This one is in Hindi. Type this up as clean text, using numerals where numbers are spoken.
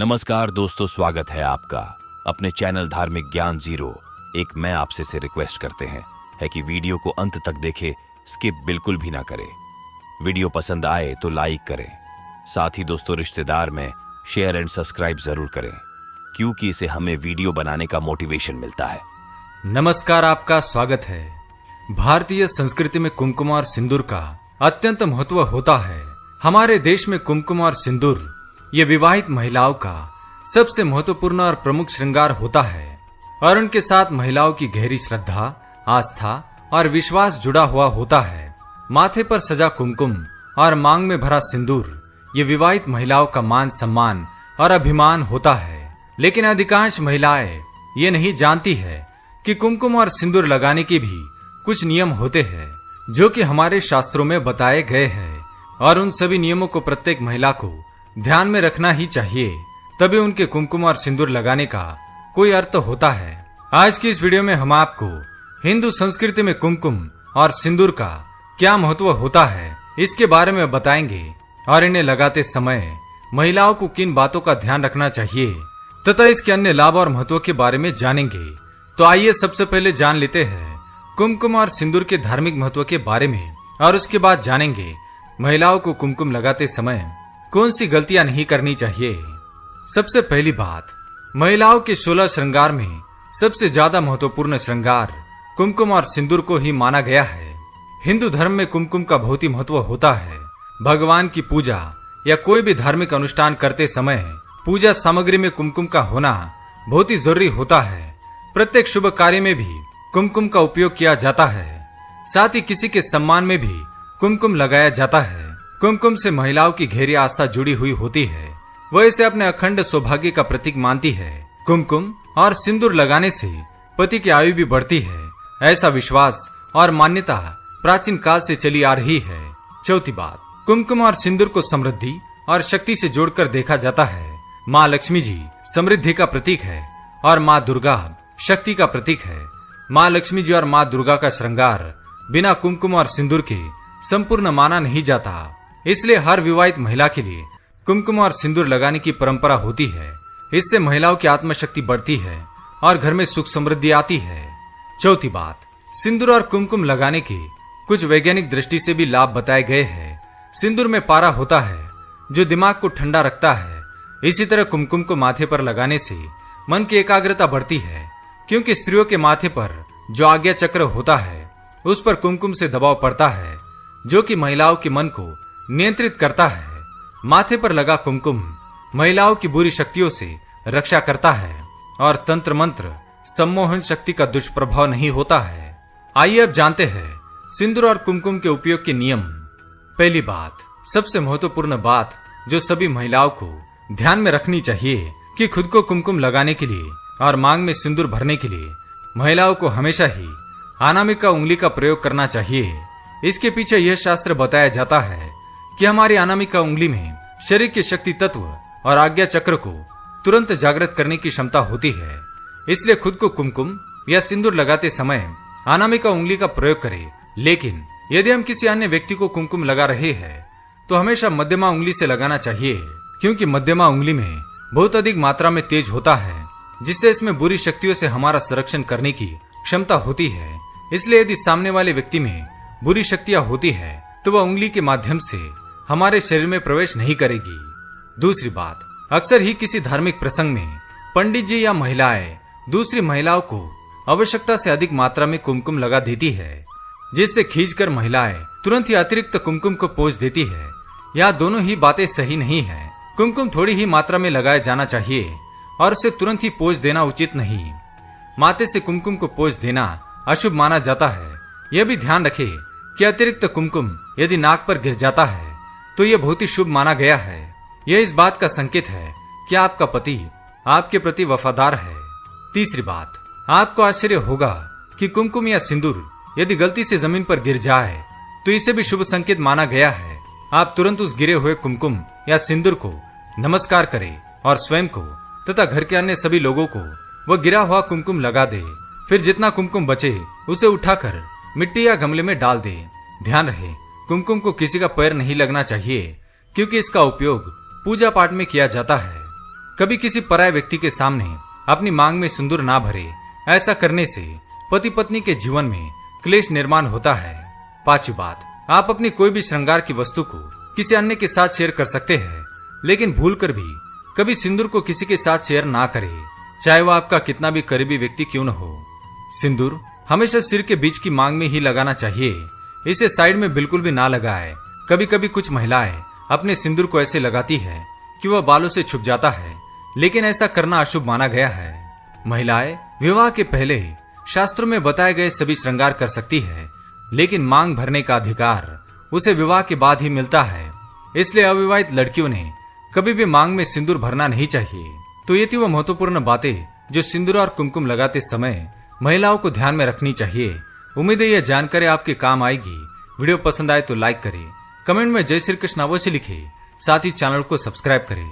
नमस्कार दोस्तों, स्वागत है आपका अपने चैनल धार्मिक ज्ञान जीरो। एक मैं आपसे से रिक्वेस्ट करते हैं कि वीडियो को अंत तक देखें, स्किप बिल्कुल भी ना करें। वीडियो पसंद आए तो लाइक करें, साथ ही दोस्तों रिश्तेदार में शेयर एंड सब्सक्राइब जरूर करें, क्योंकि इसे हमें वीडियो बनाने का मोटिवेशन मिलता है। नमस्कार, आपका स्वागत है। भारतीय संस्कृति में कुमकुम और सिंदूर का अत्यंत महत्व होता है। हमारे देश में कुमकुम और सिंदूर ये विवाहित महिलाओं का सबसे महत्वपूर्ण और प्रमुख श्रृंगार होता है और उनके साथ महिलाओं की गहरी श्रद्धा, आस्था और विश्वास जुड़ा हुआ होता है। माथे पर सजा कुमकुम और मांग में भरा सिंदूर ये विवाहित महिलाओं का मान सम्मान और अभिमान होता है। लेकिन अधिकांश महिलाएं ये नहीं जानती है कि कुमकुम और सिंदूर लगाने के भी कुछ नियम होते हैं जो कि हमारे शास्त्रों में बताए गए हैं, और उन सभी नियमों को प्रत्येक महिला को ध्यान में रखना ही चाहिए, तभी उनके कुमकुम और सिंदूर लगाने का कोई अर्थ होता है। आज की इस वीडियो में हम आपको हिंदू संस्कृति में कुमकुम और सिंदूर का क्या महत्व होता है इसके बारे में बताएंगे, और इन्हें लगाते समय महिलाओं को किन बातों का ध्यान रखना चाहिए तथा इसके अन्य लाभ और महत्व के बारे में जानेंगे। तो आइए सबसे पहले जान लेते हैं कुमकुम और सिंदूर के धार्मिक महत्व के बारे में, और उसके बाद जानेंगे महिलाओं को कुमकुम लगाते समय कौन सी गलतियां नहीं करनी चाहिए। सबसे पहली बात, महिलाओं के 16 श्रृंगार में सबसे ज्यादा महत्वपूर्ण श्रृंगार कुमकुम और सिंदूर को ही माना गया है। हिंदू धर्म में कुमकुम का बहुत ही महत्व होता है। भगवान की पूजा या कोई भी धार्मिक अनुष्ठान करते समय पूजा सामग्री में कुमकुम का होना बहुत ही जरूरी होता है। प्रत्येक शुभ कार्य में भी कुमकुम का उपयोग किया जाता है। साथ ही किसी के सम्मान में भी कुमकुम लगाया जाता है। कुमकुम से महिलाओं की गहरी आस्था जुड़ी हुई होती है, वह इसे अपने अखंड सौभाग्य का प्रतीक मानती है। कुमकुम और सिंदूर लगाने से पति की आयु भी बढ़ती है, ऐसा विश्वास और मान्यता प्राचीन काल से चली आ रही है। चौथी बात, कुमकुम और सिंदूर को समृद्धि और शक्ति से जोड़कर देखा जाता है। माँ लक्ष्मी जी समृद्धि का प्रतीक है और माँ दुर्गा शक्ति का प्रतीक है। माँ लक्ष्मी जी और माँ दुर्गा का श्रृंगार बिना कुमकुम और सिंदूर के संपूर्ण माना नहीं जाता, इसलिए हर विवाहित महिला के लिए कुमकुम और सिंदूर लगाने की परंपरा होती है। इससे महिलाओं की आत्मशक्ति बढ़ती है और घर में सुख समृद्धि आती है। चौथी बात, सिंदूर और कुमकुम लगाने के कुछ वैज्ञानिक दृष्टि से भी लाभ बताए गए हैं। सिंदूर में पारा होता है जो दिमाग को ठंडा रखता है। इसी तरह कुमकुम को माथे पर लगाने से मन की एकाग्रता बढ़ती है, क्योंकि स्त्रियों के माथे पर जो आज्ञा चक्र होता है उस पर कुमकुम से दबाव पड़ता है, जो कि महिलाओं के मन को नियंत्रित करता है। माथे पर लगा कुमकुम महिलाओं की बुरी शक्तियों से रक्षा करता है और तंत्र मंत्र सम्मोहन शक्ति का दुष्प्रभाव नहीं होता है। आइए अब जानते हैं सिंदूर और कुमकुम के उपयोग के नियम। पहली बात, सबसे महत्वपूर्ण बात जो सभी महिलाओं को ध्यान में रखनी चाहिए कि खुद को कुमकुम लगाने के लिए और मांग में सिंदूर भरने के लिए महिलाओं को हमेशा ही अनामिका उंगली का प्रयोग करना चाहिए। इसके पीछे यह शास्त्र बताया जाता है कि हमारी अनामिका उंगली में शरीर के शक्ति तत्व और आज्ञा चक्र को तुरंत जागृत करने की क्षमता होती है। इसलिए खुद को कुमकुम या सिंदूर लगाते समय अनामिका उंगली का प्रयोग करें। लेकिन यदि हम किसी अन्य व्यक्ति को कुमकुम लगा रहे हैं तो हमेशा मध्यमा उंगली से लगाना चाहिए, क्योंकि मध्यमा उंगली में बहुत अधिक मात्रा में तेज होता है, जिससे इसमें बुरी शक्तियों से हमारा संरक्षण करने की क्षमता होती है। इसलिए यदि सामने वाले व्यक्ति में बुरी शक्तियां होती है तो वह उंगली के माध्यम से हमारे शरीर में प्रवेश नहीं करेगी। दूसरी बात, अक्सर ही किसी धार्मिक प्रसंग में पंडित जी या महिलाएं दूसरी महिलाओं को आवश्यकता से अधिक मात्रा में कुमकुम लगा देती है, जिससे खींचकर महिलाएं तुरंत ही अतिरिक्त कुमकुम को पोंछ देती है। यह दोनों ही बातें सही नहीं है। कुमकुम थोड़ी ही मात्रा में लगाया जाना चाहिए और उसे तुरंत ही पोंछ देना उचित नहीं। माथे से कुमकुम को पोंछ देना अशुभ माना जाता है। यह भी ध्यान रखें कि अतिरिक्त कुमकुम यदि नाक पर गिर जाता है तो यह बहुत ही शुभ माना गया है। यह इस बात का संकेत है कि आपका पति आपके प्रति वफादार है। तीसरी बात, आपको आश्चर्य होगा कि कुमकुम या सिंदूर यदि गलती से जमीन पर गिर जाए तो इसे भी शुभ संकेत माना गया है। आप तुरंत उस गिरे हुए कुमकुम या सिंदूर को नमस्कार करें और स्वयं को तथा घर के अन्य सभी लोगों को वह गिरा हुआ कुमकुम लगा दे। फिर जितना कुमकुम बचे उसे उठाकर मिट्टी या गमले में डाल दे। ध्यान रहे, कुमकुम को किसी का पैर नहीं लगना चाहिए, क्योंकि इसका उपयोग पूजा पाठ में किया जाता है। कभी किसी पराये व्यक्ति के सामने अपनी मांग में सिंदूर ना भरे। ऐसा करने से पति पत्नी के जीवन में क्लेश निर्माण होता है। 5वीं बात, आप अपनी कोई भी श्रृंगार की वस्तु को किसी अन्य के साथ शेयर कर सकते हैं, लेकिन भूलकर भी कभी सिंदूर को किसी के साथ शेयर ना करें, चाहे वह आपका कितना भी करीबी व्यक्ति क्यों न हो। सिंदूर हमेशा सिर के बीच की मांग में ही लगाना चाहिए, इसे साइड में बिल्कुल भी ना लगाए। कभी कभी कुछ महिलाएं अपने सिंदूर को ऐसे लगाती है कि वह बालों से छुप जाता है, लेकिन ऐसा करना अशुभ माना गया है। महिलाएं विवाह के पहले शास्त्रों में बताए गए सभी श्रृंगार कर सकती है, लेकिन मांग भरने का अधिकार उसे विवाह के बाद ही मिलता है। इसलिए अविवाहित लड़कियों ने कभी भी मांग में सिंदूर भरना नहीं चाहिए। तो ये थी वो महत्वपूर्ण बातें जो सिंदूर और कुमकुम लगाते समय महिलाओं को ध्यान में रखनी चाहिए। उम्मीद है यह जानकारी आपके काम आएगी। वीडियो पसंद आए तो लाइक करें, कमेंट में जय श्री कृष्ण अवश्य लिखें, साथ ही चैनल को सब्सक्राइब करें।